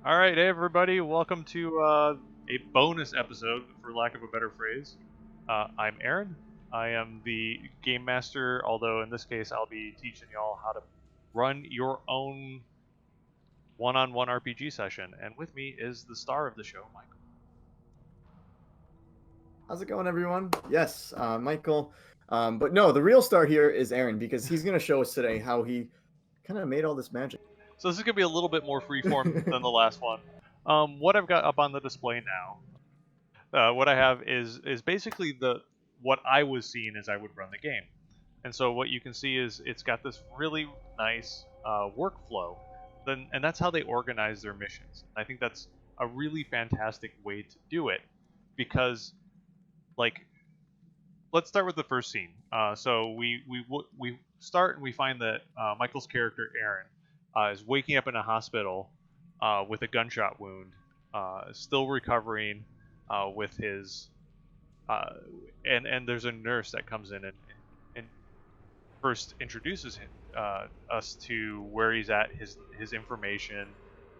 All right, hey everybody, welcome to a bonus episode, for lack of a better phrase. I'm Aaron. I am the game master, although in this case I'll be teaching y'all how to run your own one-on-one RPG session. And with me is the star of the show, Michael. How's it going, everyone? Yes, Michael. But no, the real star here is Aaron because he's going to show us today how he kind of made all this magic. So this is going to be a little bit more freeform than the last one. What I've got up on the display now, what I have is basically what I was seeing as I would run the game. And so what you can see is it's got this really nice workflow, and that's how they organize their missions. I think that's a really fantastic way to do it, because, like, let's start with the first scene. So we start and we find that Michael's character Aaron is waking up in a hospital with a gunshot wound, still recovering with his and there's a nurse that comes in and first introduces us to where he's at, his information,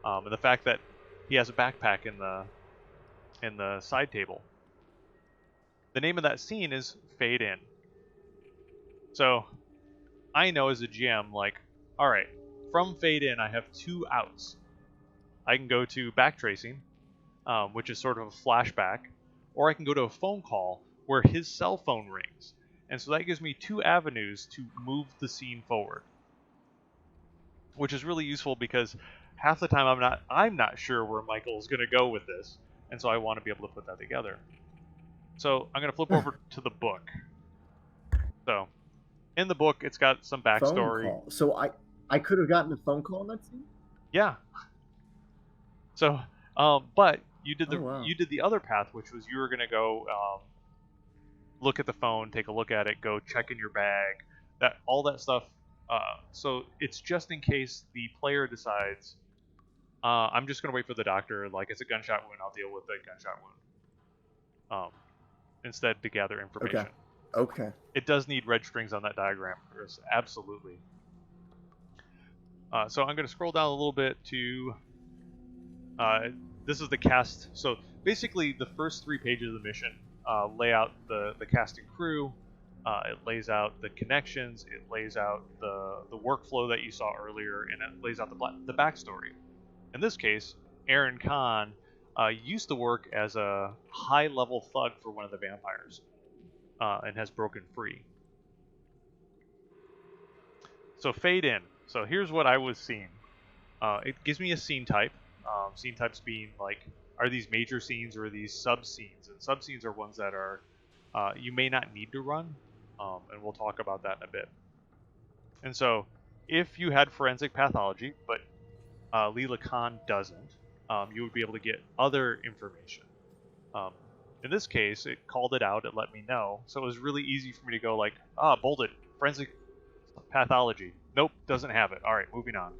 and the fact that he has a backpack in the side table. The name of that scene is Fade In. So I know as a GM, like, all right, from Fade In I have two outs. I can go to backtracing, which is sort of a flashback, or I can go to a phone call where his cell phone rings. And so that gives me two avenues to move the scene forward, which is really useful because half the time I'm not sure where Michael's going to go with this, and so I want to be able to put that together. So I'm going to flip over to the book. So in the book, it's got some backstory. Phone call. So I could have gotten a phone call in that scene? Yeah. So, but you did wow. you did the other path, which was you were going to go look at the phone, take a look at it, go check in your bag, all that stuff. So it's just in case the player decides, I'm just going to wait for the doctor, like it's a gunshot wound, I'll deal with the gunshot wound. Instead, to gather information. Okay. It does need red strings on that diagram, Chris. Absolutely. So I'm going to scroll down a little bit to... this is the cast. So basically, the first 3 pages of the mission lay out the cast and crew. It lays out the connections. It lays out the workflow that you saw earlier, and it lays out the backstory. In this case, Aaron Khan used to work as a high-level thug for one of the vampires, and has broken free. So Fade In. So here's what I was seeing. It gives me a scene type. Scene types being like, are these major scenes or are these sub-scenes? And sub-scenes are ones that are you may not need to run, and we'll talk about that in a bit. And so if you had forensic pathology, but Leela Khan doesn't, you would be able to get other information. In this case, it called it out, it let me know, so it was really easy for me to go like, bolded, forensic pathology. Nope, doesn't have it. Alright, moving on.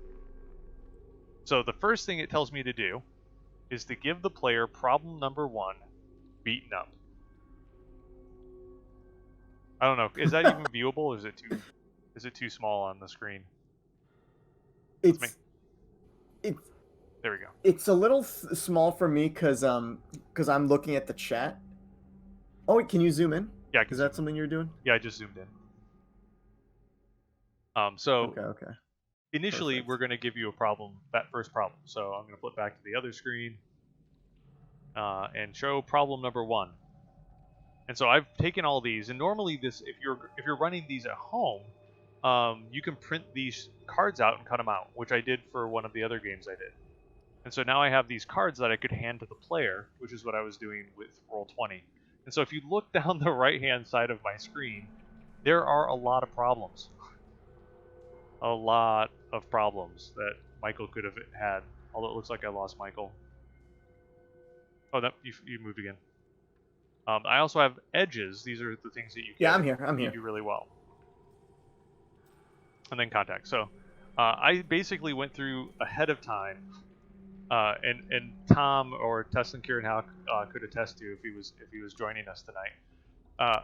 So the first thing it tells me to do is to give the player problem number 1, beaten up. I don't know, is that even viewable, or is it too small on the screen? It's there we go. It's a little small for me because I'm looking at the chat. Oh, wait, can you zoom in? Yeah, is that something you're doing? Yeah, I just zoomed in. So okay. Initially, Perfect. we're going to give you a problem, that first problem. So I'm going to flip back to the other screen and show problem number 1. And so I've taken all these, and normally this, if you're running these at home, you can print these cards out and cut them out, which I did for one of the other games I did. And so now I have these cards that I could hand to the player, which is what I was doing with Roll20. And so if you look down the right-hand side of my screen, there are a lot of problems. A lot of problems that Michael could have had, although it looks like I lost Michael. Oh, no, you moved again. I also have edges. These are the things that you can I'm here. do really well. And then contact. So I basically went through ahead of time, and Tom or Tess and Kieran Howe could attest to if he was joining us tonight.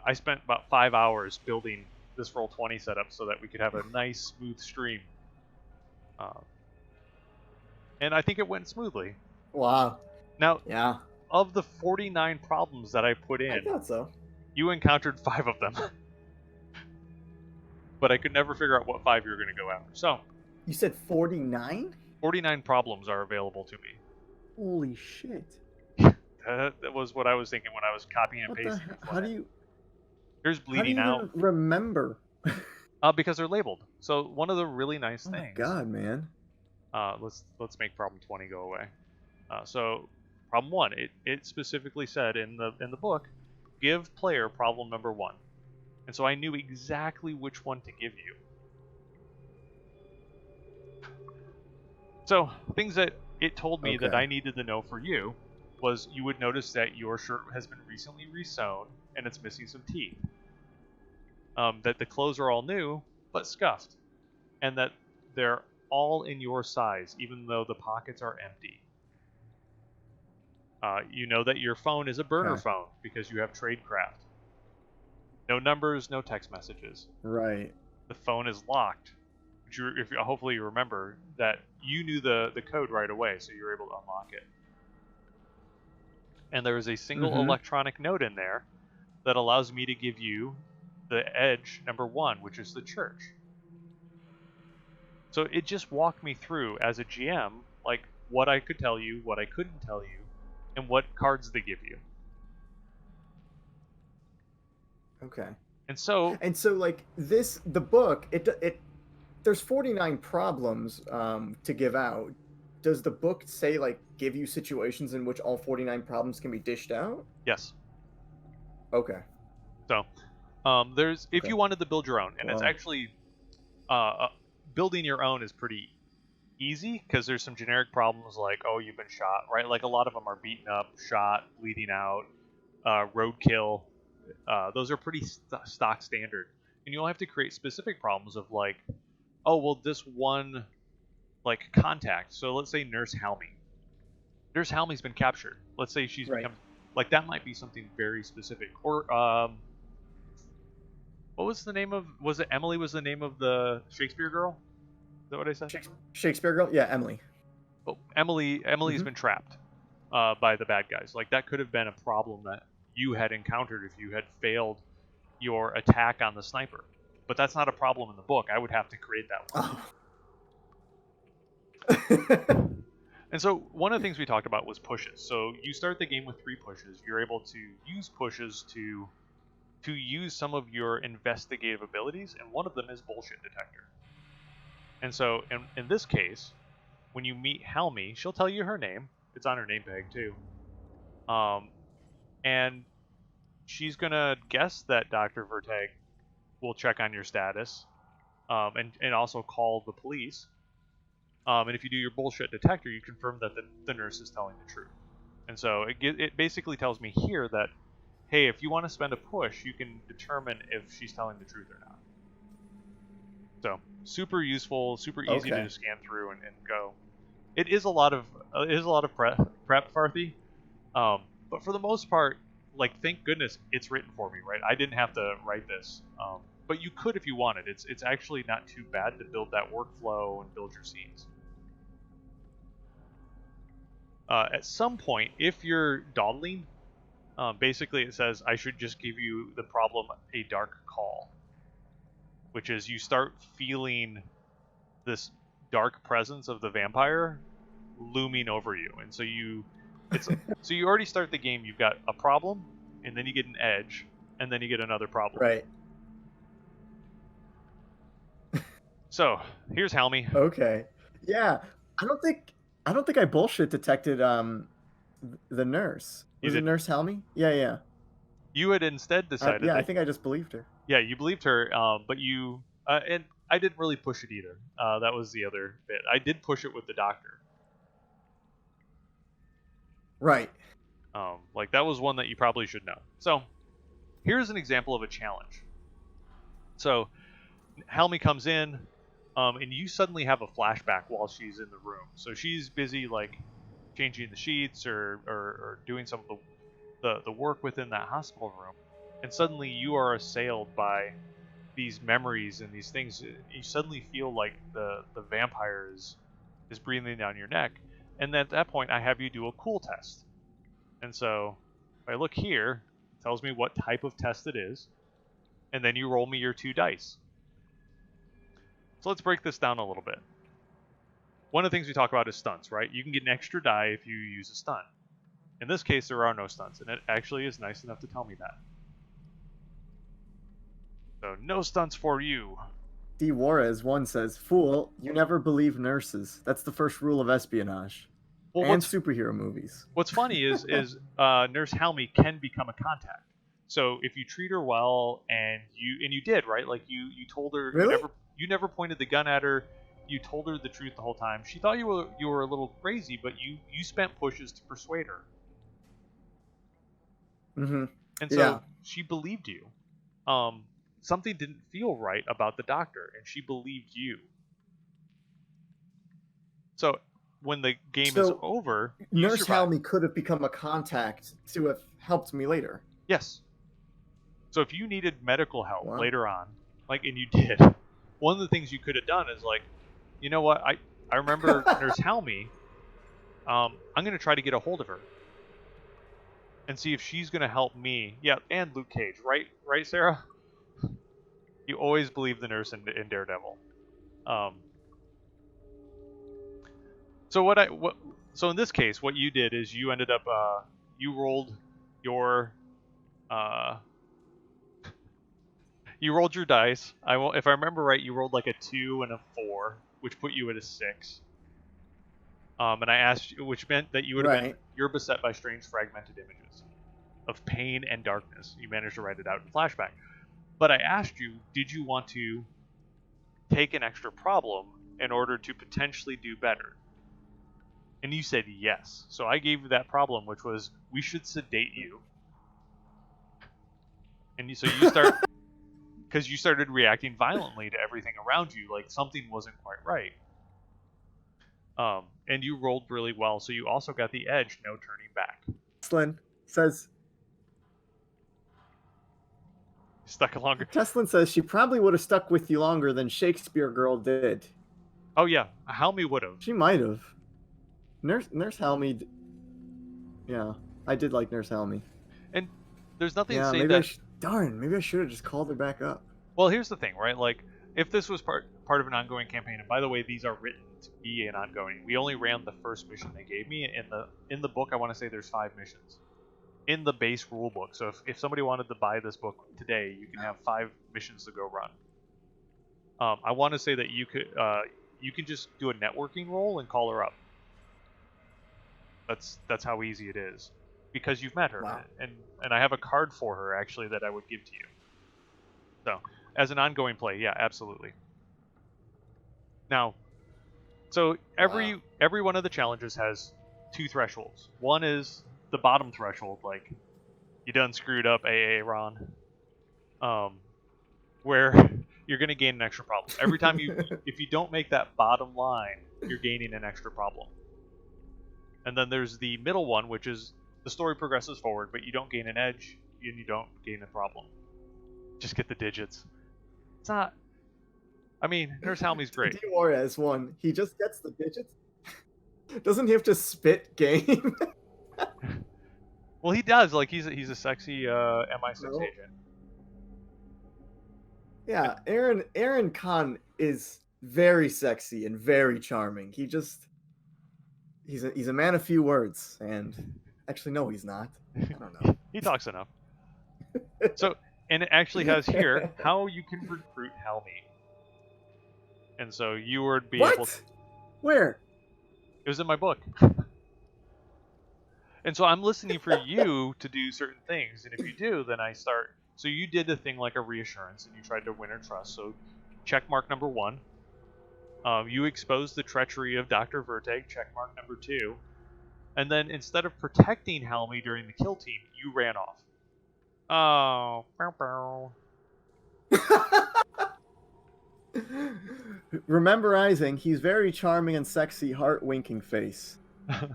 I spent about 5 hours building this Roll20 setup so that we could have a nice, smooth stream. and I think it went smoothly. Wow. Now, Yeah. of the 49 problems that I put I in, thought so. you encountered 5 of them. But I could never figure out what 5 you were going to go after. So, You said 49? 49 problems are available to me. Holy shit. That was what I was thinking when I was copying and What the pasting. hell? How do you Here's how do bleeding you out. even remember? Because they're labeled. So one of the really nice Oh my things. god, man. Let's make problem 20 go away. So problem 1, it specifically said in the book, give player problem number 1, and so I knew exactly which one to give you. So things that it told me that Okay. I needed to know for you was you would notice that your shirt has been recently resewn and it's missing some teeth. That the clothes are all new but scuffed, and that they're all in your size, even though the pockets are empty. You know that your phone is a burner Okay. phone because you have tradecraft. No numbers, no text messages. Right. The phone is locked. Hopefully you remember that you knew the code right away, so you were able to unlock it. And there is a single electronic note in there that allows me to give you the edge number 1, which is the church. So it just walked me through as a GM, like what I could tell you, what I couldn't tell you, and what cards they give you. Okay. And so like the book, there's 49 problems to give out. Does the book say like give you situations in which all 49 problems can be dished out? yes. Okay. So there's if Okay. you wanted to build your own, and it's Wow. actually building your own is pretty easy because there's some generic problems like, oh, you've been shot, right? Like a lot of them are beaten up, shot, bleeding out, roadkill. Those are pretty stock standard, and you'll have to create specific problems of like, oh, well, this one like contact. So let's say Nurse Halmy. Nurse Halmy's been captured. Let's say she's Right. become like that might be something very specific. Or what was the name of? Was it Emily? Was the name of the Shakespeare girl? Is that what I said? Shakespeare girl? Yeah, Emily. Well, Emily's been trapped by the bad guys. Like that could have been a problem that you had encountered if you had failed your attack on the sniper. But that's not a problem in the book. I would have to create that one. Oh. And so one of the things we talked about was pushes. So you start the game with 3 pushes. You're able to use pushes to use some of your investigative abilities, and one of them is bullshit detector. And so in this case, when you meet Helmy, she'll tell you her name. It's on her name tag too. And she's gonna guess that Dr. Vertag will check on your status, and also call the police. And if you do your bullshit detector, you confirm that the nurse is telling the truth. And so it basically tells me here that, hey, if you want to spend a push, you can determine if she's telling the truth or not. So super useful, super easy to scan through and go. It is a lot of prep, Farthy. But for the most part, like, thank goodness it's written for me, right? I didn't have to write this. But you could if you wanted. It's actually not too bad to build that workflow and build your scenes. At some point, if you're dawdling, basically it says I should just give you the problem a dark call, which is you start feeling this dark presence of the vampire looming over you, and so you already start the game. You've got a problem, and then you get an edge, and then you get another problem. Right. So here's Halmy. Okay. Yeah. I don't think I bullshit detected the nurse. Was it Nurse Helmy? Yeah. You had instead decided. I think I just believed her. Yeah, you believed her, but you and I didn't really push it either. That was the other bit. I did push it with the doctor. Right. Like that was one that you probably should know. So here's an example of a challenge. So Helmy comes in, and you suddenly have a flashback while she's in the room. So she's busy like changing the sheets or doing some of the work within that hospital room, and suddenly you are assailed by these memories and these things. You suddenly feel like the vampire is is breathing down your neck. And then at that point, I have you do a cool test. And so if I look here, it tells me what type of test it is. And then you roll me your 2 dice. So let's break this down a little bit. One of the things we talk about is stunts, right? You can get an extra die if you use a stunt. In this case, there are no stunts, and it actually is nice enough to tell me that. So, no stunts for you. D. Juarez 1 says, "Fool, you never believe nurses. That's the first rule of espionage. Well, And superhero movies." What's funny is Nurse Helmy can become a contact. So if you treat her well, and you did, right? Like you told her, Really? you never pointed the gun at her. You told her the truth the whole time. She thought you were a little crazy, but you spent pushes to persuade her. Mm-hmm. And so she believed you. Something didn't feel right about the doctor, and she believed you. So when the game is over, Nurse Helmy could have become a contact to have helped me later. Yes. So if you needed medical help later on, and you did, one of the things you could have done is you know what, I remember Nurse Helmy. I'm going to try to get a hold of her and see if she's going to help me. Yeah, and Luke Cage, right, Sarah? You always believe the nurse in Daredevil. So in this case, what you did is you ended up you rolled your dice. If I remember right, you rolled like a 2 and a 4, which put you at a 6. And I asked you, which meant that you would have been, you're beset by strange fragmented images of pain and darkness. You managed to write it out in flashback. But I asked you, did you want to take an extra problem in order to potentially do better? And you said yes. So I gave you that problem, which was, we should sedate you. And so you start, because you started reacting violently to everything around you, like something wasn't quite right. And you rolled really well, so you also got the edge, no turning back. Teslin says... Stuck longer. Teslin says she probably would have stuck with you longer than Shakespeare Girl did. Oh yeah, Helmy would have. She might have. Nurse Helmy... Yeah, I did like Nurse Helmy. And there's nothing to say that... Darn, maybe I should have just called her back up. Well, here's the thing, right? Like, if this was part of an ongoing campaign, and by the way, these are written to be an ongoing. We only ran the first mission they gave me. In the book, I want to say there's 5 missions in the base rule book. So if somebody wanted to buy this book today, you can have 5 missions to go run. I want to say that you can just do a networking roll and call her up. That's how easy it is, because you've met her. Wow. And I have a card for her actually that I would give to you. So as an ongoing play, yeah, absolutely. Now, so every one of the challenges has 2 thresholds. One is the bottom threshold, like you done screwed up, AA Ron, where you're going to gain an extra problem every time if you don't make that bottom line, you're gaining an extra problem. And then there's the middle one, which is the story progresses forward, but you don't gain an edge and you don't gain a problem. Just get the digits. It's not. I mean, Nurse Helmy's great. D. Juarez 1, he just gets the digits. Doesn't he have to spit game? Well, he does. Like he's a sexy MI6 agent. Yeah, Aaron Khan is very sexy and very charming. He's a man of few words, and actually no, he's not. I don't know. He talks enough. So, and it actually has here how you can recruit Helmy. And so you would be able to... Where? It was in my book. And so I'm listening for you to do certain things, and if you do, then I start. So you did a thing like a reassurance, and you tried to win her trust. So check mark number 1. You exposed the treachery of Dr. Verteg, check mark number 2. And then instead of protecting Helmy during the kill team, you ran off. Oh. Rememberizing, he's very charming and sexy, heart-winking face. I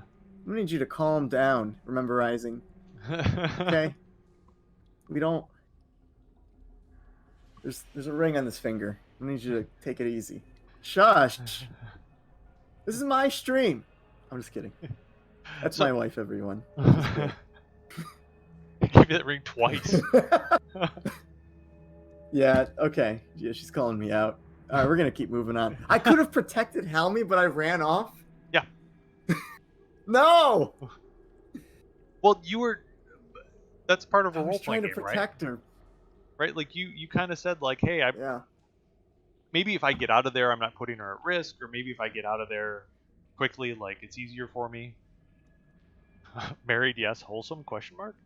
need you to calm down, Rememberizing. Okay? We don't... There's a ring on this finger. I need you to take it easy. Shush! This is my stream. I'm just kidding. That's So- my wife, everyone. Give that ring twice. Yeah, okay. Yeah, she's calling me out. All right, we're going to keep moving on. I could have protected Helmy, but I ran off. Yeah. No! Well, you were. That's part of a I was role trying playing to game, right? protect her. Right? Like you kind of said, like, hey, Yeah. maybe if I get out of there, I'm not putting her at risk, or maybe if I get out of there quickly, like it's easier for me. Married, yes. Wholesome? Question mark.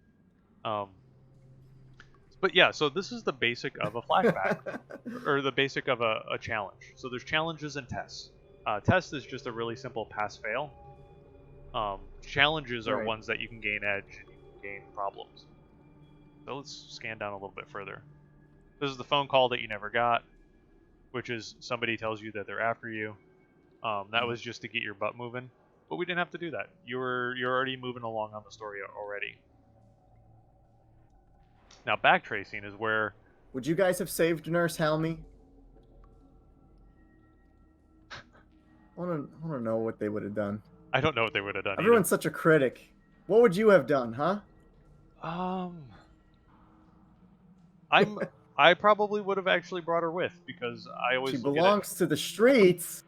But yeah, so this is the basic of a flashback, or the basic of a challenge. So there's challenges and tests. Test is just a really simple pass-fail. Challenges are Right. ones that you can gain edge and you can gain problems. So let's scan down a little bit further. This is the phone call that you never got, which is somebody tells you that they're after you. That was just to get your butt moving, but we didn't have to do that. You're already moving along on the story already. Now backtracing is where. Would you guys have saved Nurse Helmy? I want to know what they would have done. I don't know what they would have done. Everyone's such a critic. What would you have done, huh? I probably would have actually brought her with, because I always She look belongs to the streets.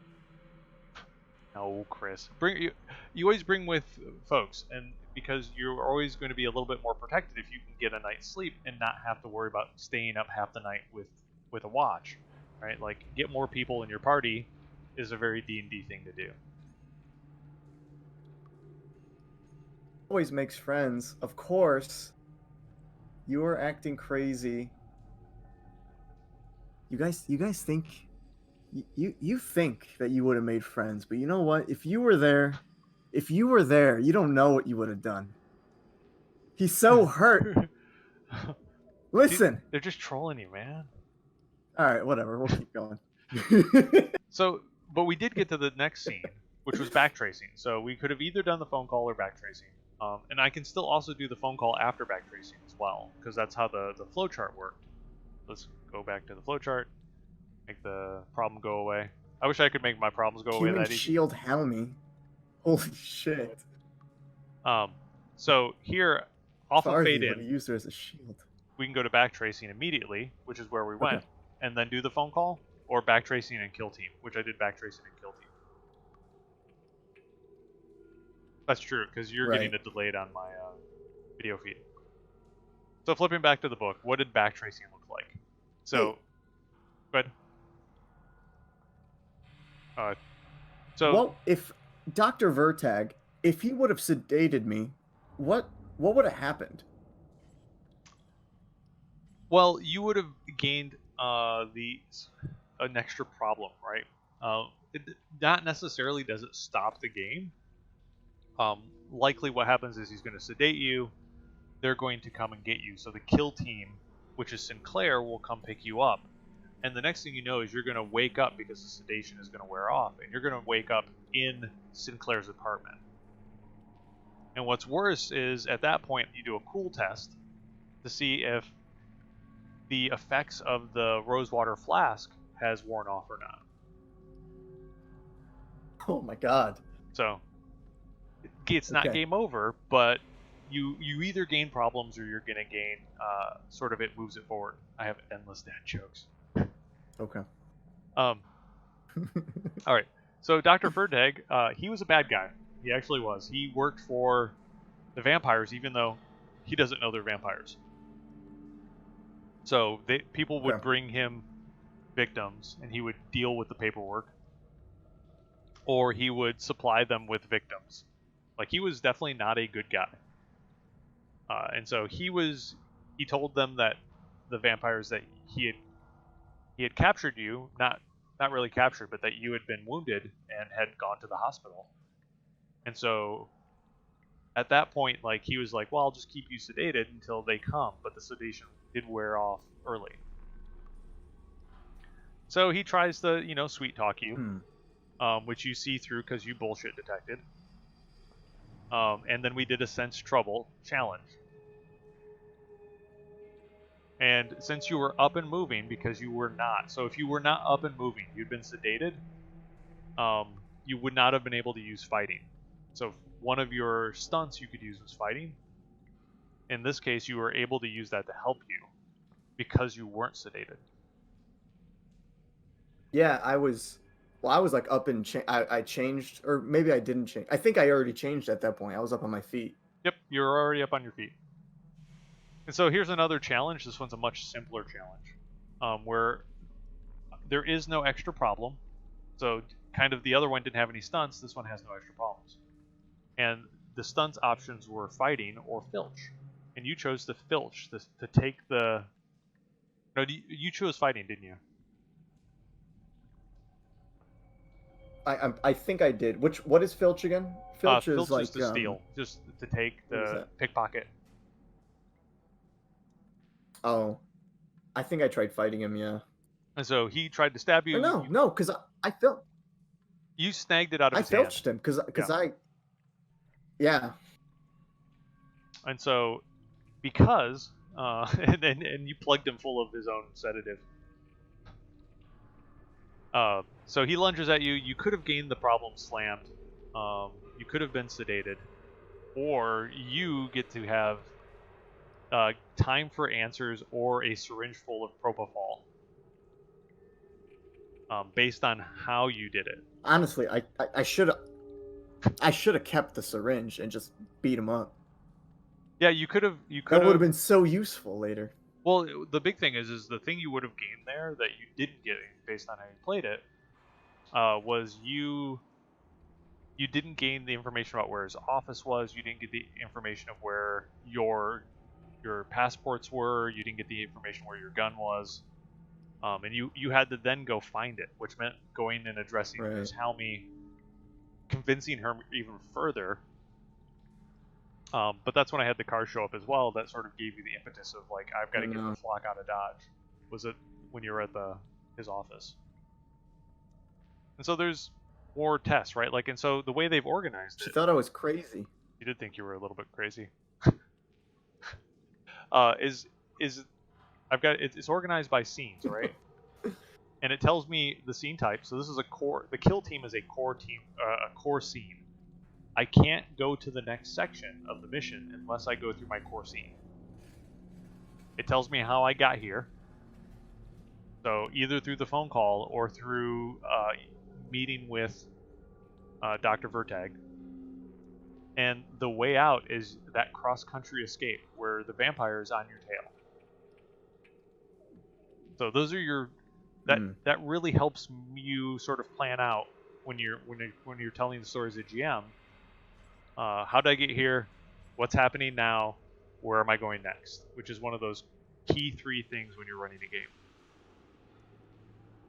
No, Chris. You always bring with folks, and because you're always going to be a little bit more protected if you can get a night's sleep and not have to worry about staying up half the night with a watch, right? Like, get more people in your party is a very D&D thing to do. Always makes friends. Of course. You are acting crazy. You guys think you think that you would have made friends, but you know what? If you were there, you don't know what you would have done. He's so hurt. Listen. Dude, they're just trolling you, man. All right, whatever. We'll keep going. So, but we did get to the next scene, which was backtracing. So we could have either done the phone call or backtracing. And I can still also do the phone call after backtracing as well, because that's how the flowchart worked. Let's go back to the flowchart. Make the problem go away. I wish I could make my problems go away that easy. Shield Helmy. Holy shit. So here, off of fade in, use her as a shield. We can go to backtracing immediately, which is where we went, and then do the phone call, or backtracing and kill team, which I did backtracing and kill team. That's true, because you're getting it delayed on my video feed. So flipping back to the book, what did backtracing look like? So, but well, if Dr. Vertag, if he would have sedated me, what would have happened? Well, you would have gained an extra problem, right? Not necessarily does it stop the game. Likely what happens is he's going to sedate you. They're going to come and get you. So the kill team, which is Sinclair, will come pick you up. And the next thing you know is you're going to wake up because the sedation is going to wear off. And you're going to wake up in Sinclair's apartment. And what's worse is at that point you do a cool test to see if the effects of the rosewater flask has worn off or not. Oh my god. So it's not game over, but you either gain problems or you're going to gain sort of it moves it forward. I have endless dad jokes. Okay. All right. So Dr. Vertag, he was a bad guy. He actually was. He worked for the vampires, even though he doesn't know they're vampires. So people would bring him victims, and he would deal with the paperwork, or he would supply them with victims. Like, he was definitely not a good guy. And so he told them that the vampires that he had captured you, not really captured, but that you had been wounded and had gone to the hospital. And so at that point, like, he was like, well, I'll just keep you sedated until they come, but the sedation did wear off early. So he tries to, sweet talk you, which you see through because you bullshit detected. And then we did a sense trouble challenge. And since you were up and moving, because you were not, so if you were not up and moving, you'd been sedated, you would not have been able to use fighting. So one of your stunts you could use was fighting. In this case, you were able to use that to help you because you weren't sedated. Yeah, I was. Well, I was like up and I changed, or maybe I didn't change. I think I already changed at that point. I was up on my feet. Yep, you're already up on your feet. And so here's another challenge. This one's a much simpler challenge, where there is no extra problem. So kind of the other one didn't have any stunts. This one has no extra problems. And the stunts options were fighting or filch. And you chose the filch to take the... No, you chose fighting, didn't you? I think I did. What is filch again? Filch is filch like is to steal, just to take the pickpocket. Oh, I think I tried fighting him. Yeah. And so he tried to stab you. Or no, because I felt you snagged it out of his hand. I filched him because yeah. And so because and you plugged him full of his own sedative. So he lunges at you. You could have gained the problem slammed. You could have been sedated, or you get to have time for answers or a syringe full of propofol, based on how you did it. Honestly, I should have kept the syringe and just beat him up. Yeah, you could have. That would have been so useful later. Well, the big thing is the thing you would have gained there that you didn't get based on how you played it, was you didn't gain the information about where his office was. You didn't get the information of where your passports were. You didn't get the information where your gun was, and you had to then go find it, which meant going and addressing Ms. Helmy, convincing her even further. But that's when I had the car show up as well. That sort of gave you the impetus of like, I've got to get the flock out of Dodge. Was it when you were at his office? And so there's more tests, right? Like, and so the way they've organized She thought I was crazy. You did think you were a little bit crazy. It's organized by scenes, right? And it tells me the scene type. So this is a core. The kill team is a core team, a core scene. I can't go to the next section of the mission unless I go through my core scene. It tells me how I got here. So either through the phone call or through meeting with Dr. Vertag. And the way out is that cross-country escape where the vampire is on your tail. So those are your... That really helps you sort of plan out when you're telling the story as a GM. How did I get here? What's happening now? Where am I going next? Which is one of those key 3 things when you're running a game.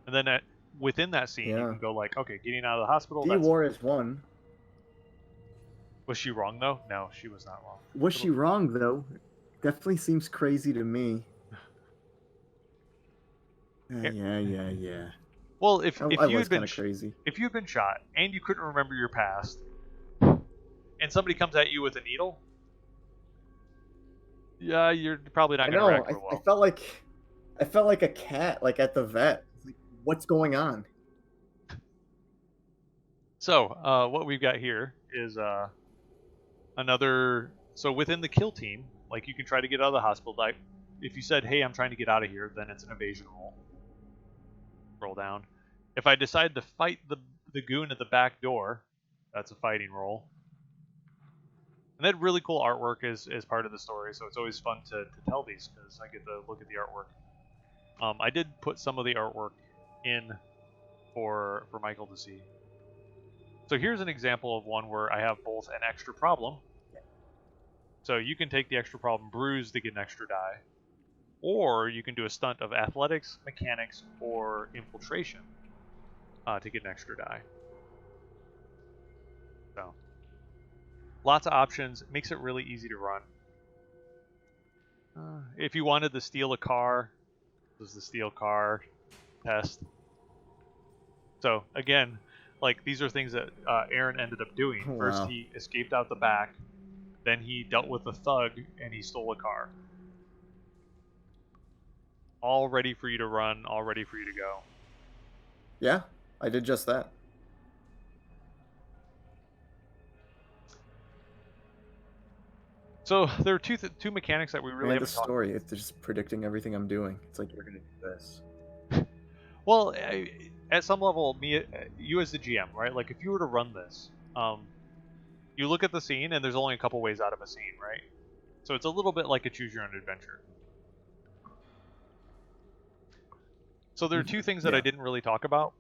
And then within that scene, you can go like, okay, getting out of the hospital. D-War is 1. Was she wrong though? No, she was not wrong. Was she wrong though? Definitely seems crazy to me. Yeah. Well, if you had been crazy, if you had been shot and you couldn't remember your past, and somebody comes at you with a needle, yeah, you're probably not going to react real well. I felt like a cat, like at the vet. Like, what's going on? So, what we've got here is another. So within the kill team, like you can try to get out of the hospital. Like, if you said, "Hey, I'm trying to get out of here," then it's an evasion roll. Roll down. If I decide to fight the goon at the back door, that's a fighting roll. And that really cool artwork is part of the story, so it's always fun to tell these because I get to look at the artwork. I did put some of the artwork in for Michael to see. So here's an example of one where I have both an extra problem. So you can take the extra problem bruise to get an extra die. Or you can do a stunt of athletics, mechanics, or infiltration to get an extra die. So, lots of options. It makes it really easy to run. If you wanted to steal a car, this is the steal car test. So, again, like these are things that Aaron ended up doing. Wow. First, he escaped out the back. Then he dealt with a thug, and he stole a car. All ready for you to run, all ready for you to go. Yeah, I did just that. So there are two mechanics that we really Man, the haven't talked. story, it's just predicting everything I'm doing. It's like, you're gonna do this. Well, at some level, you as the GM, right? Like if you were to run this, you look at the scene and there's only a couple ways out of a scene, right? So it's a little bit like a choose your own adventure. So there are two things that I didn't really talk about.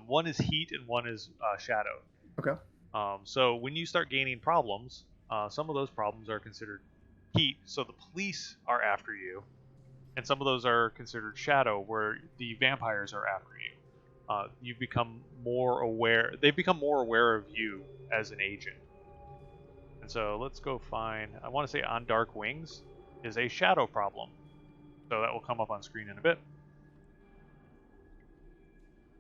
One is heat and one is shadow. Okay. So when you start gaining problems, some of those problems are considered heat, so the police are after you, and some of those are considered shadow, where the vampires are after you. You become more aware. They become more aware of you as an agent. And so let's go find. I want to say on Dark Wings is a shadow problem, so that will come up on screen in a bit.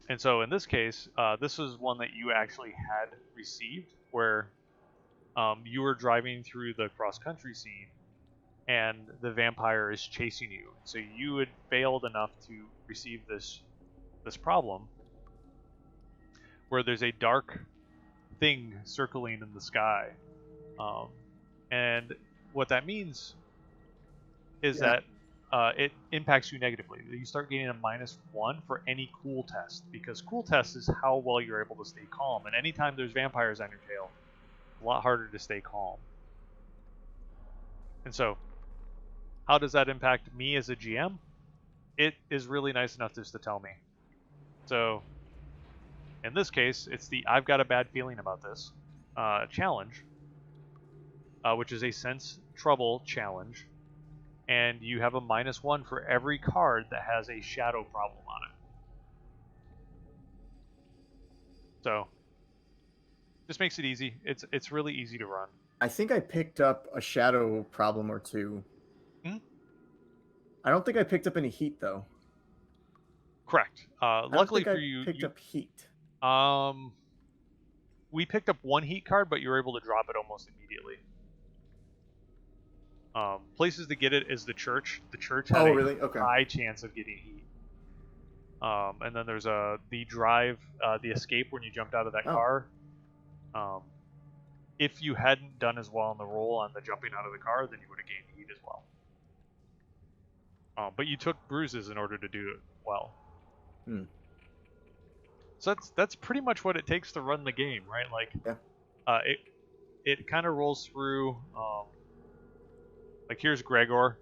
And so in this case, this is one that you actually had received, where you were driving through the cross-country scene, and the vampire is chasing you. So you had failed enough to receive this problem, where there's a dark thing circling in the sky, and what that means is that it impacts you negatively. You start getting a -1 for any cool test, because cool test is how well you're able to stay calm. And anytime there's vampires on your tail, it's a lot harder to stay calm. And so, how does that impact me as a GM? It is really nice enough just to tell me. So, in this case, it's the I've got a bad feeling about this challenge, which is a sense trouble challenge. And you have a -1 for every card that has a shadow problem on it. So, just makes it easy. It's really easy to run. I think I picked up a shadow problem or two. I don't think I picked up any heat, though. Correct. Luckily for you, picked up heat. We picked up one heat card, but you were able to drop it almost immediately. Places to get it is the church. The church had a high chance of getting heat. And then there's the drive, the escape when you jumped out of that car. If you hadn't done as well on the roll on the jumping out of the car, then you would have gained heat as well. But you took bruises in order to do it well. So that's pretty much what it takes to run the game, right? Like, it kind of rolls through. Like here's Gregor,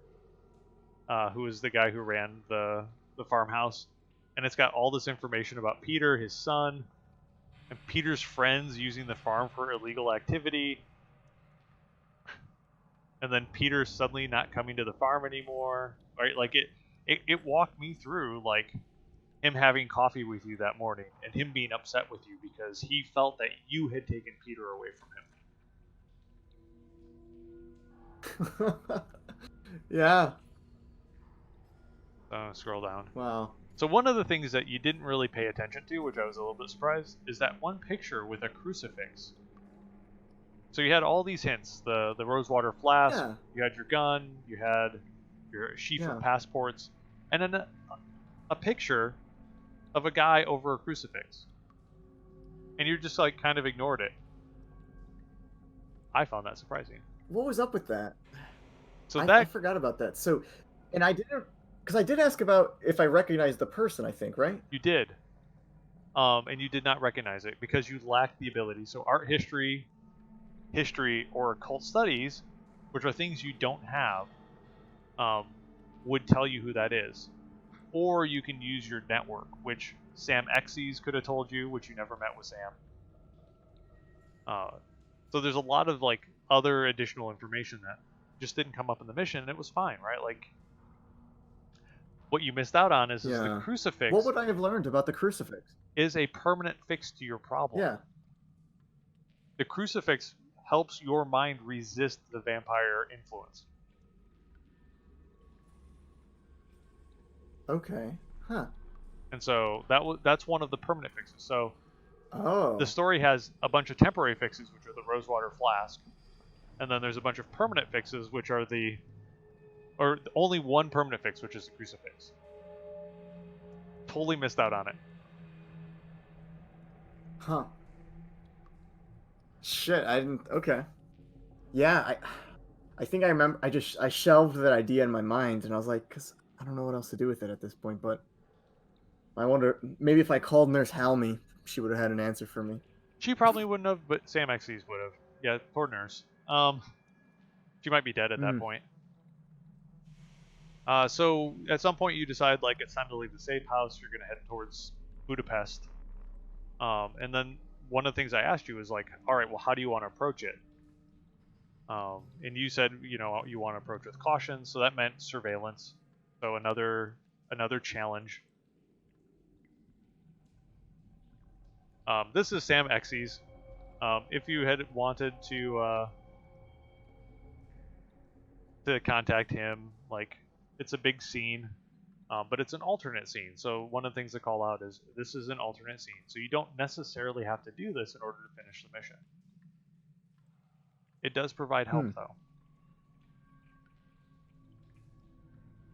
who is the guy who ran the farmhouse, and it's got all this information about Peter, his son, and Peter's friends using the farm for illegal activity, and then Peter suddenly not coming to the farm anymore, right? Like it walked me through like him having coffee with you that morning and him being upset with you because he felt that you had taken Peter away from him. Yeah. Scroll down. Wow. So one of the things that you didn't really pay attention to, which I was a little bit surprised, is that one picture with a crucifix. So you had all these hints: the rosewater flask, you had your gun, you had your sheaf of passports, and then a picture of a guy over a crucifix. And you just like kind of ignored it. I found that surprising. What was up with that? So I forgot about that. So, and I didn't, because I did ask about if I recognized the person, I think, right? You did. And you did not recognize it because you lacked the ability. So art history, or occult studies, which are things you don't have, would tell you who that is. Or you can use your network, which Sam Exes could have told you, which you never met with Sam. So there's a lot of like other additional information that just didn't come up in the mission, and it was fine, right? Like, what you missed out on is the crucifix. What would I have learned about the crucifix? Is a permanent fix to your problem. Yeah. The crucifix helps your mind resist the vampire influence. Okay. Huh. And so that's one of the permanent fixes. So the story has a bunch of temporary fixes, which are the rosewater flask. And then there's a bunch of permanent fixes, which are only one permanent fix, which is the crucifix. Totally missed out on it. Huh. Shit, I didn't. Okay. Yeah, I think I remember. I shelved that idea in my mind, and I was like, because I don't know what else to do with it at this point. But I wonder, maybe if I called Nurse Halmy, she would have had an answer for me. She probably wouldn't have, but Sam Xyz would have. Yeah, poor nurse. She might be dead at that point. So at some point you decide like it's time to leave the safe house. You're gonna head towards Budapest. And then one of the things I asked you was like, all right, well, how do you want to approach it? And you said, you know, you want to approach with caution, so that meant surveillance. So another challenge. This is Sam Xyz. If you had wanted to contact him, like, it's a big scene, but it's an alternate scene. So one of the things to call out is this is an alternate scene. So you don't necessarily have to do this in order to finish the mission. It does provide help, though.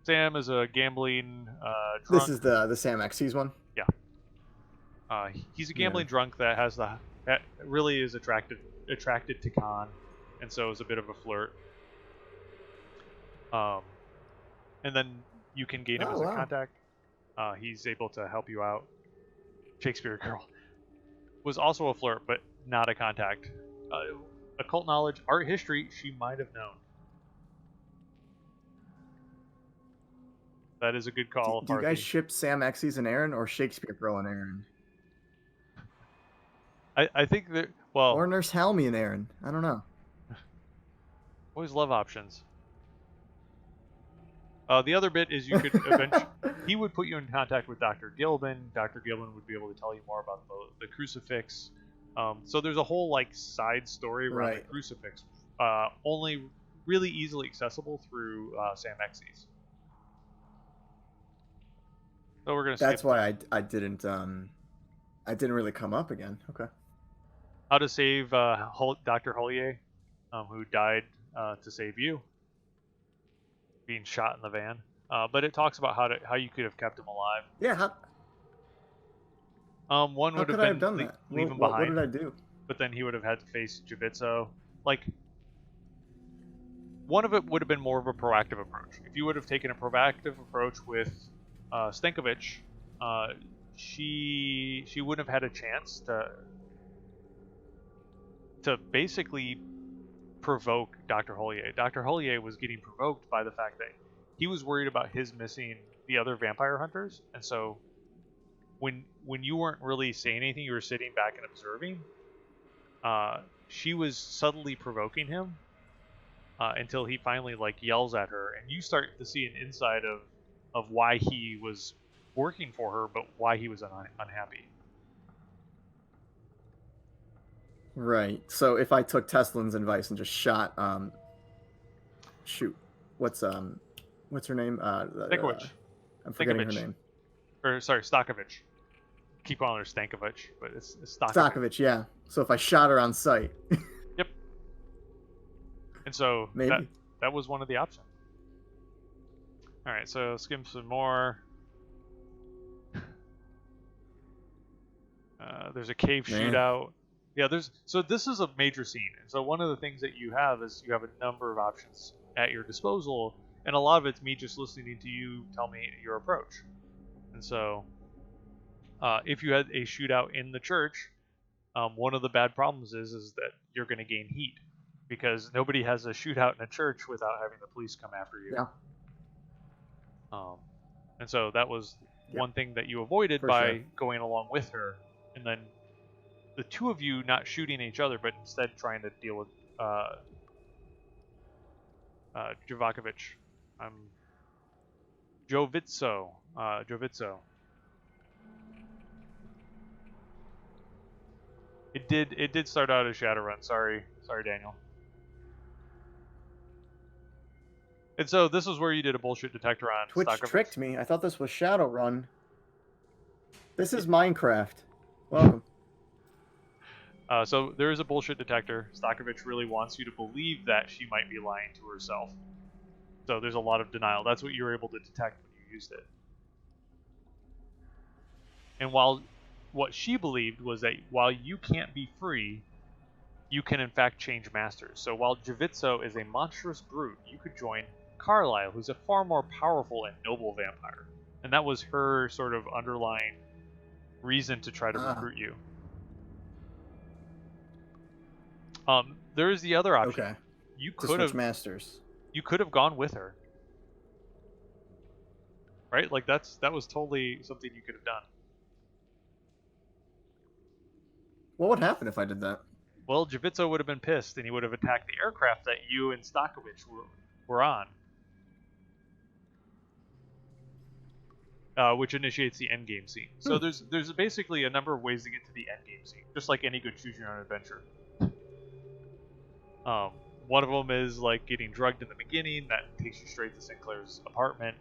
Sam is a gambling drunk. This is the Sam Xyz one? Yeah. He's a gambling drunk that really is attracted to Khan, and so is a bit of a flirt. And then you can gain him as a contact. He's able to help you out. Shakespeare Girl was also a flirt, but not a contact. Occult knowledge, art history, she might have known. That is a good call. Do you guys ship Sam Xyz and Aaron, or Shakespeare Girl and Aaron? I think that, well... Or Nurse Halmy and Aaron. I don't know. Always love options. The other bit is you could eventually... he would put you in contact with Dr. Gilman. Dr. Gilman would be able to tell you more about the crucifix. So there's a whole like side story around the crucifix, only really easily accessible through Sam Xyz. So we're gonna. That's why I didn't really come up again. Okay. How to save Dr. Hollier, who died to save you, being shot in the van. But it talks about how you could have kept him alive. Yeah. One would have been done that? Leave him behind. What did I do? But then he would have had to face Javitso. Like, one of it would have been more of a proactive approach. If you would have taken a proactive approach with Stankovic, she wouldn't have had a chance to basically provoke Dr. Hollier. Dr. Hollier was getting provoked by the fact that he was worried about his missing the other vampire hunters, and so when you weren't really saying anything, you were sitting back and observing, she was subtly provoking him until he finally like yells at her, and you start to see an inside of why he was working for her, but why he was unhappy. Right. So if I took Teslin's advice and just shot, what's her name? Stankovic. I'm forgetting her name. Or sorry, Stankovic. Keep calling her Stankovic, but it's Stankovic. Stankovic, yeah. So if I shot her on sight. Yep. And so maybe that was one of the options. All right, so skim some more. There's a cave shootout. Yeah, so this is a major scene. And so one of the things that you have is you have a number of options at your disposal, and a lot of it's me just listening to you tell me your approach. And so if you had a shootout in the church, one of the bad problems is that you're going to gain heat, because nobody has a shootout in a church without having the police come after you. Yeah. And so that was one thing that you avoided by going along with her, and then the two of you not shooting each other, but instead trying to deal with Jovitso. Jovitso. It did start out as Shadowrun. Sorry, Daniel. And so this is where you did a bullshit detector on Twitch Stankovic. Tricked me. I thought this was Shadowrun. This is Minecraft. Welcome. So there is a bullshit detector. Stankovic really wants you to believe that she might be lying to herself. So there's a lot of denial. That's what you were able to detect when you used it. And while what she believed was that while you can't be free, you can in fact change masters. So while Javitso is a monstrous brute, you could join Carlisle, who's a far more powerful and noble vampire. And that was her sort of underlying reason to try to recruit you. There is the other option. Okay. You To could switch have masters. You could have gone with her. Right? Like that was totally something you could have done. What would happen if I did that? Well, Javitso would have been pissed, and he would have attacked the aircraft that you and Stakovich were on. Which initiates the endgame scene. So there's basically a number of ways to get to the endgame scene, just like any good choose-your-own adventure. One of them is like getting drugged in the beginning. That takes you straight to Sinclair's apartment.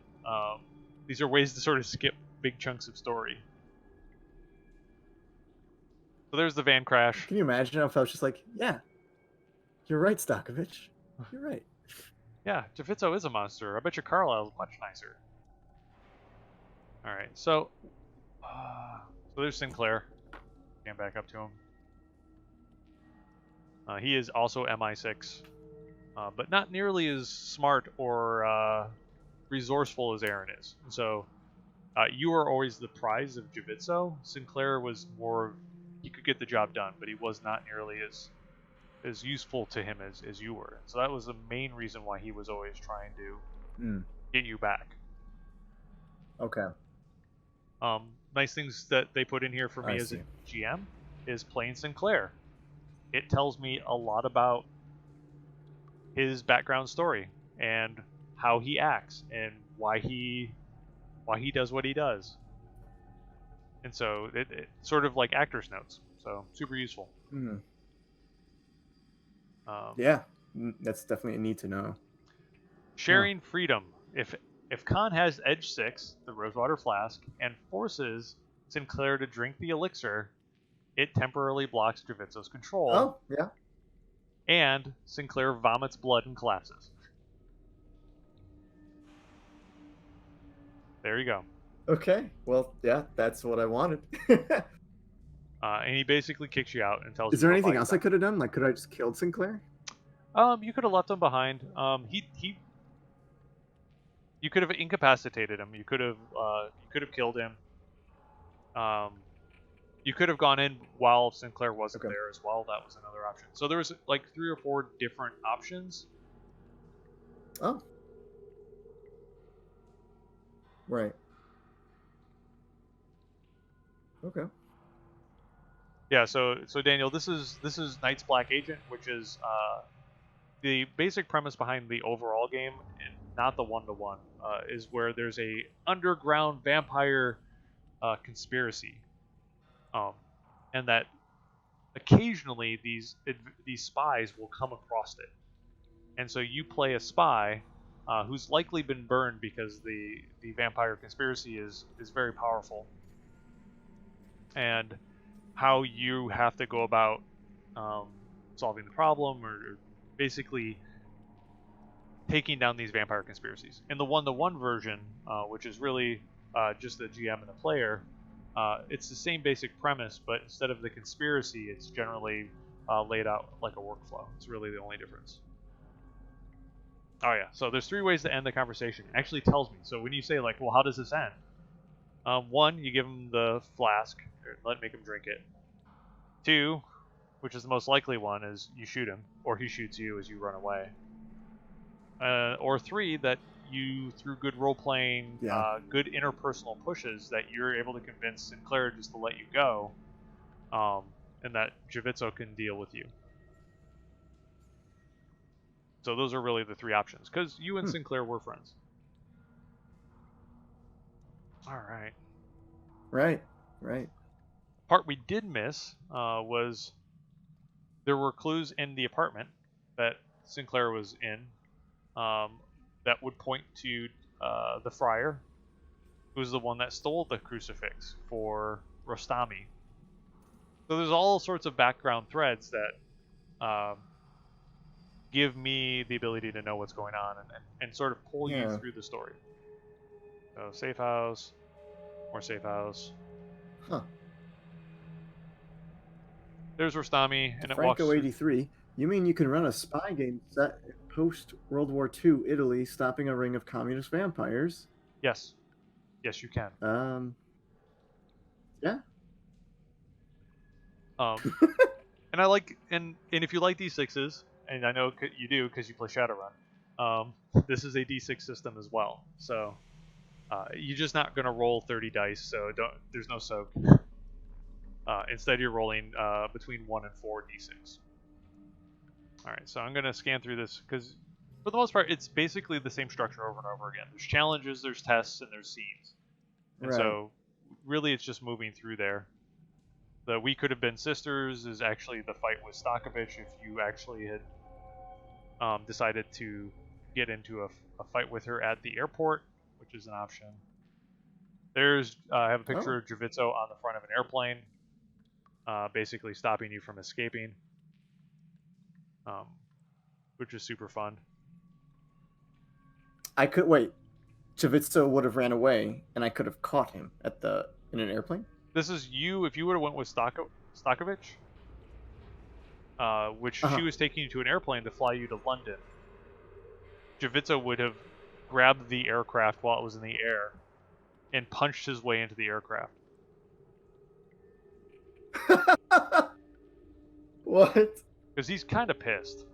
These are ways to sort of skip big chunks of story. So there's the van crash. Can you imagine if I was just like, yeah, you're right, Stakovich. You're right. Yeah, Javitso is a monster. I bet your Carlisle's much nicer. Alright, so there's Sinclair. Get back up to him. He is also MI6, but not nearly as smart or resourceful as Aaron is. So you are always the prize of Javitso. Sinclair was more, he could get the job done, but he was not nearly as useful to him as you were. So that was the main reason why he was always trying to get you back. Okay. Nice things that they put in here for me as a GM is playing Sinclair. It tells me a lot about his background story and how he acts and why he does what he does. And so it sort of like actor's notes. So super useful. Yeah, that's definitely a need to know. Sharing freedom. If Khan has Edge 6, the Rosewater Flask, and forces Sinclair to drink the elixir, it temporarily blocks Javitso's control. Oh, yeah. And Sinclair vomits blood and collapses. There you go. Okay. Well, yeah, that's what I wanted. And he basically kicks you out and tells you. Is there anything else I could have done? Like, could I just killed Sinclair? You could have left him behind. You could have incapacitated him. You could have killed him. You could have gone in while Sinclair wasn't there as well. That was another option. So there was like 3 or 4 different options. Oh. Right. Okay. Yeah. So Daniel, this is Knight's Black Agent, which is the basic premise behind the overall game, and not the one-to-one, is where there's a underground vampire conspiracy. And that occasionally these spies will come across it, and so you play a spy who's likely been burned because the vampire conspiracy is very powerful, and how you have to go about solving the problem or basically taking down these vampire conspiracies. In the one-to-one version, which is really just the GM and the player. It's the same basic premise, but instead of the conspiracy, it's generally laid out like a workflow. It's really the only difference. Oh yeah, so there's 3 ways to end the conversation. It actually tells me. So when you say like, well, how does this end? 1, you give him the flask, or make him drink it. 2, which is the most likely one, is you shoot him, or he shoots you as you run away. Or 3, that you, through good role-playing, good interpersonal pushes, that you're able to convince Sinclair just to let you go, and that Javitso can deal with you. So those are really the 3 options, because you and Sinclair were friends. Alright. Right. Part we did miss was there were clues in the apartment that Sinclair was in that would point to the friar, who's the one that stole the crucifix for Rostami. So there's all sorts of background threads that give me the ability to know what's going on and sort of pull you through the story. So safe house, more safe house. Huh. There's Rostami, and it walks Franco through. 83. You mean you can run a spy game set post World War II Italy, stopping a ring of communist vampires? Yes. Yes, you can. Yeah. And I like, and if you like D6s, and I know you do because you play Shadowrun, this is a D6 system as well. So you're just not gonna roll 30 dice, so there's no soak. Instead, you're rolling between 1 and 4 D6. All right, so I'm gonna scan through this because, for the most part, it's basically the same structure over and over again. There's challenges, there's tests, and there's scenes. And Right. so, really, it's just moving through there. The We Could Have Been Sisters is actually the fight with Stokovich if you actually had decided to get into a fight with her at the airport, which is an option. There's I have a picture of Javitso on the front of an airplane, basically stopping you from escaping, which is super fun. I could wait. Chavitso would have ran away, and I could have caught him in an airplane. This is you if you would have went with Stokovich, which she was taking you to an airplane to fly you to London. Javitso would have grabbed the aircraft while it was in the air and punched his way into the aircraft. What? Because he's kind of pissed.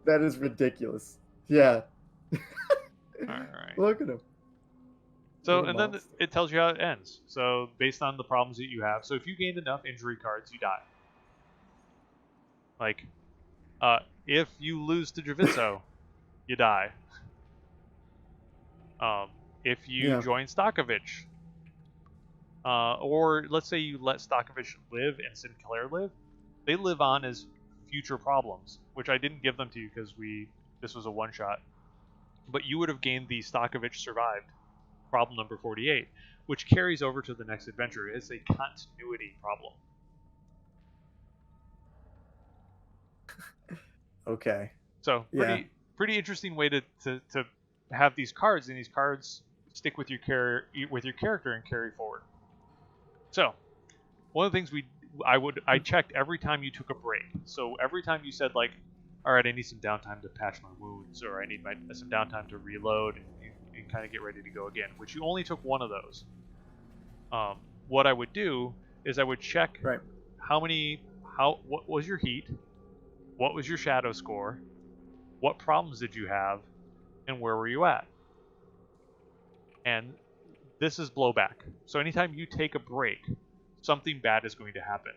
That is ridiculous. Yeah. Alright. Look at him. So, and then it tells you how it ends. So, based on the problems that you have. So, if you gained enough injury cards, you die. Like, if you lose to Javitso, you die. If you join Stokovich, or let's say you let Stokovich live and Sinclair live, they live on as future problems, which I didn't give them to you because this was a one-shot. But you would have gained the Stokovich survived problem number 48, which carries over to the next adventure. It's a continuity problem. Okay. So pretty interesting way to have these cards, and these cards stick with your character and carry forward. So one of the things I checked every time you took a break. So every time you said like, all right, I need some downtime to patch my wounds, or I need some downtime to reload and kind of get ready to go again, which you only took one of those. What I would do is I would check what was your heat, what was your shadow score, what problems did you have, and where were you at. And this is blowback. So anytime you take a break, something bad is going to happen.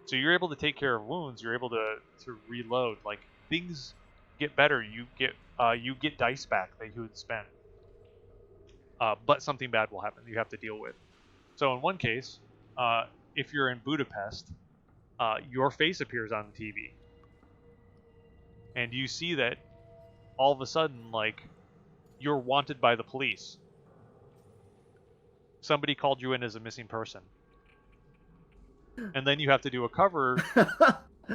So you're able to take care of wounds, you're able to reload, like things get better, you get dice back that you would spend. But something bad will happen you have to deal with. So in one case, if you're in Budapest, your face appears on the TV. And you see that all of a sudden, like, you're wanted by the police. Somebody called you in as a missing person. And then you have to do a cover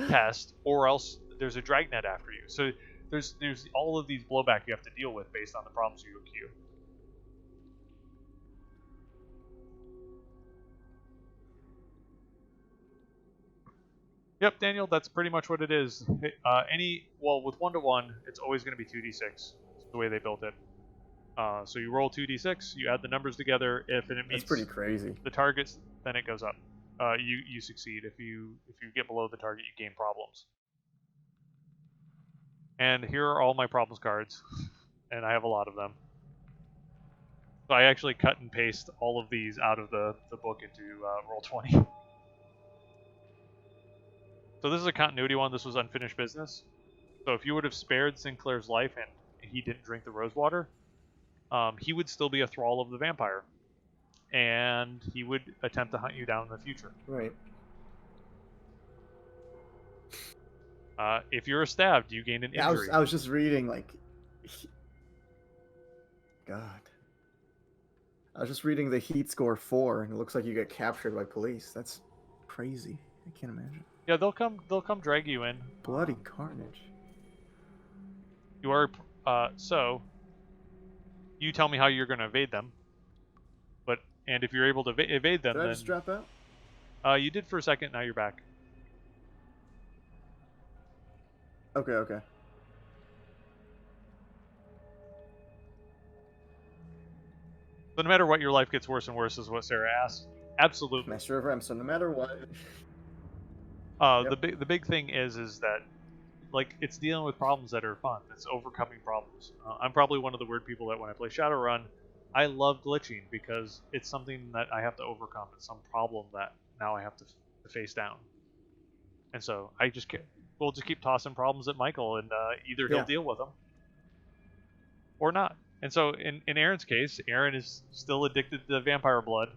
test, or else there's a dragnet after you. So there's all of these blowback you have to deal with based on the problems you accrue. Yep, Daniel, that's pretty much what it is. With 1-to-1, it's always going to be 2d6. It's the way they built it. So you roll 2d6, you add the numbers together. If it meets that's pretty crazy. The targets, then it goes up. You succeed. If you get below the target, you gain problems. And here are all my problems cards, and I have a lot of them. So I actually cut and paste all of these out of the book into Roll20. So this is a continuity one. This was unfinished business. So if you would have spared Sinclair's life and he didn't drink the rosewater, he would still be a thrall of the vampire. And he would attempt to hunt you down in the future. Right. If you're stabbed, you gain an injury. I was just reading, like... God. I was just reading the heat score 4, and it looks like you get captured by police. That's crazy. I can't imagine. Yeah, they'll come drag you in. Bloody carnage. You are so you tell me how you're going to evade them. And if you're able to evade them, Did I then just drop out? You did for a second. Now you're back. Okay, okay. So no matter what, your life gets worse and worse, is what Sarah asked. Absolutely. Master of Rem, so no matter what. The big thing is that like it's dealing with problems that are fun. It's overcoming problems. I'm probably one of the weird people that when I play Shadowrun, I love glitching because it's something that I have to overcome. It's some problem that now I have to face down. And so we'll just keep tossing problems at Michael, and either he'll deal with them or not. And so in Aaron's case, Aaron is still addicted to vampire blood,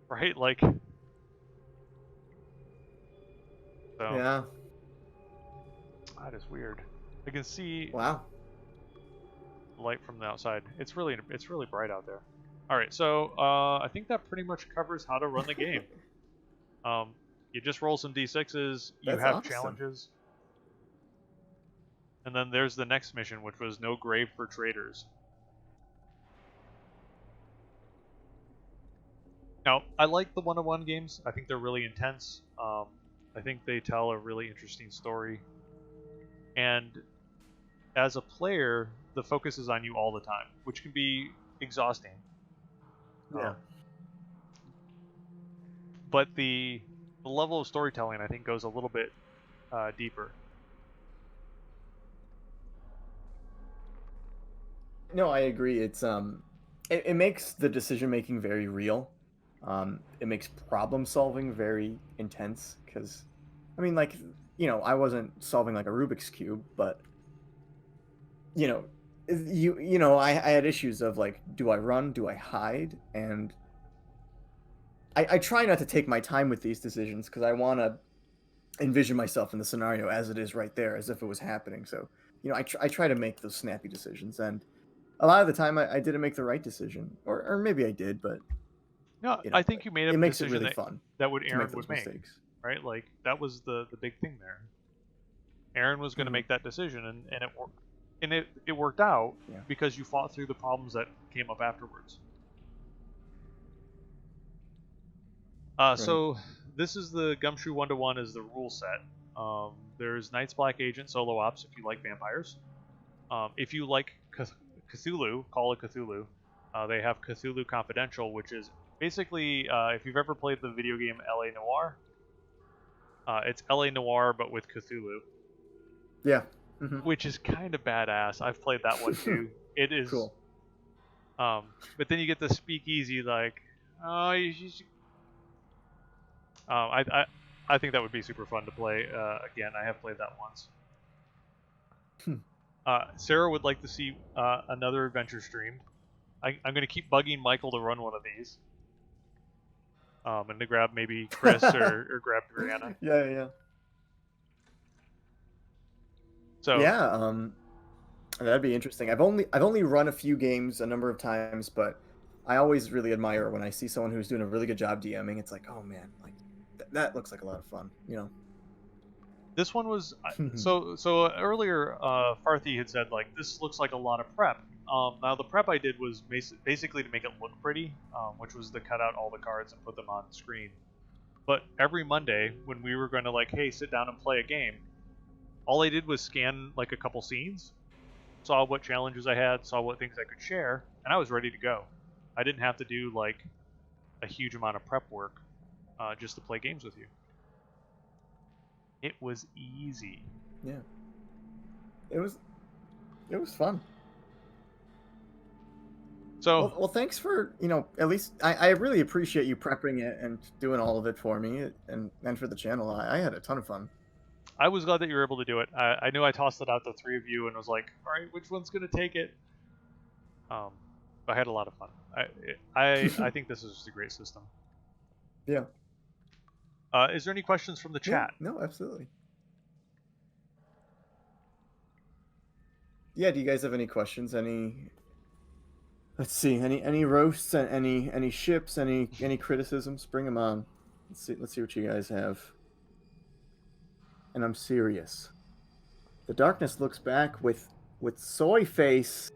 right? Like, so yeah, that is weird. I can see wow. light from the outside. It's really bright out there. All right, so I think that pretty much covers how to run the game. You just roll some d6s. You That's have awesome. challenges, and then there's the next mission, which was no grave for traitors. Now, I like the one-on-one games. I think they're really intense. I think they tell a really interesting story, and as a player, the focus is on you all the time, which can be exhausting. Yeah. But the level of storytelling, I think, goes a little bit deeper. No, I agree. It's it makes the decision making very real. It makes problem solving very intense because, I mean, like, I wasn't solving like a Rubik's cube, but I had issues of like, do I run? Do I hide? And I try not to take my time with these decisions because I want to envision myself in the scenario as it is right there, as if it was happening. So, I try to make those snappy decisions, and a lot of the time I didn't make the right decision, or maybe I did, but no, I think you made a it makes it decision really fun that would to Aaron make those would make, mistakes. right? Like that was the big thing there. Aaron was going to make that decision, and it worked. And it worked out because you fought through the problems that came up afterwards. So this is the Gumshoe 1-to-1 is the rule set. There's Night's Black Agent solo ops if you like vampires. If you like Cthulhu, Call of Cthulhu, they have Cthulhu Confidential, which is basically if you've ever played the video game LA Noire, it's LA Noire but with Cthulhu. Yeah. Which is kind of badass. I've played that one too. It is cool. But then you get the speakeasy, like, oh, I think that would be super fun to play again. I have played that once. Sarah would like to see another adventure streamed. I'm going to keep bugging Michael to run one of these. And to grab maybe Chris or grab Brianna. Yeah. So yeah, that'd be interesting. I've only run a few games a number of times, but I always really admire when I see someone who's doing a really good job DMing. It's like, oh man, like that looks like a lot of fun, This one was so earlier. Farthy had said like this looks like a lot of prep. Now the prep I did was basically to make it look pretty, which was to cut out all the cards and put them on screen. But every Monday when we were going to like, hey, sit down and play a game, all I did was scan like a couple scenes, saw what challenges I had, saw what things I could share, and I was ready to go. I didn't have to do like a huge amount of prep work just to play games with you. It was easy. Yeah. It was fun. So well, thanks for at least I really appreciate you prepping it and doing all of it for me and for the channel. I had a ton of fun. I was glad that you were able to do it. I knew I tossed it out to three of you and was like, all right, which one's gonna take it? I had a lot of fun. I think this is just a great system. Yeah. Is there any questions from the chat? Yeah, no, absolutely. Yeah, do you guys have any questions? Let's see, any roasts and any ships, any criticisms? Bring them on. Let's see what you guys have. And I'm serious. The darkness looks back with soy face.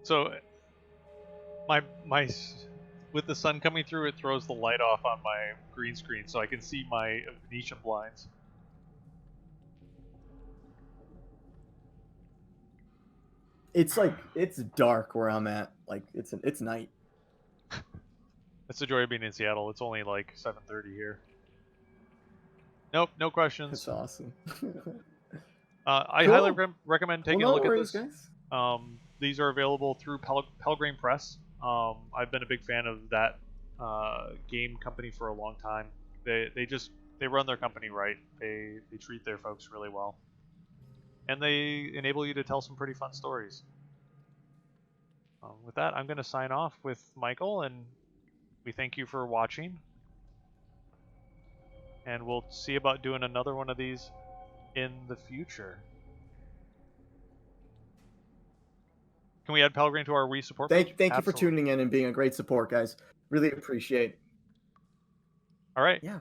So my with the sun coming through, it throws the light off on my green screen, so I can see my Venetian blinds. It's like it's dark where I'm at. Like it's night. That's the joy of being in Seattle. It's only like 7:30 here. Nope, no questions. It's awesome. I Cool. highly recommend taking Well, no a look worries, at this. guys. These are available through Pelgrane Press. I've been a big fan of that game company for a long time. They run their company right. They treat their folks really well, and they enable you to tell some pretty fun stories. With that, I'm going to sign off with Michael, and we thank you for watching. And we'll see about doing another one of these in the future. Can we add Pelgrane to our Wii support page? Thank you for tuning in and being a great support, guys. Really appreciate. All right. Yeah.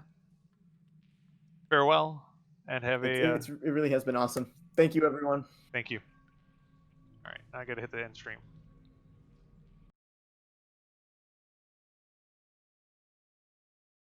Farewell, and have it really has been awesome. Thank you, everyone. Thank you. All right, now I got to hit the end stream.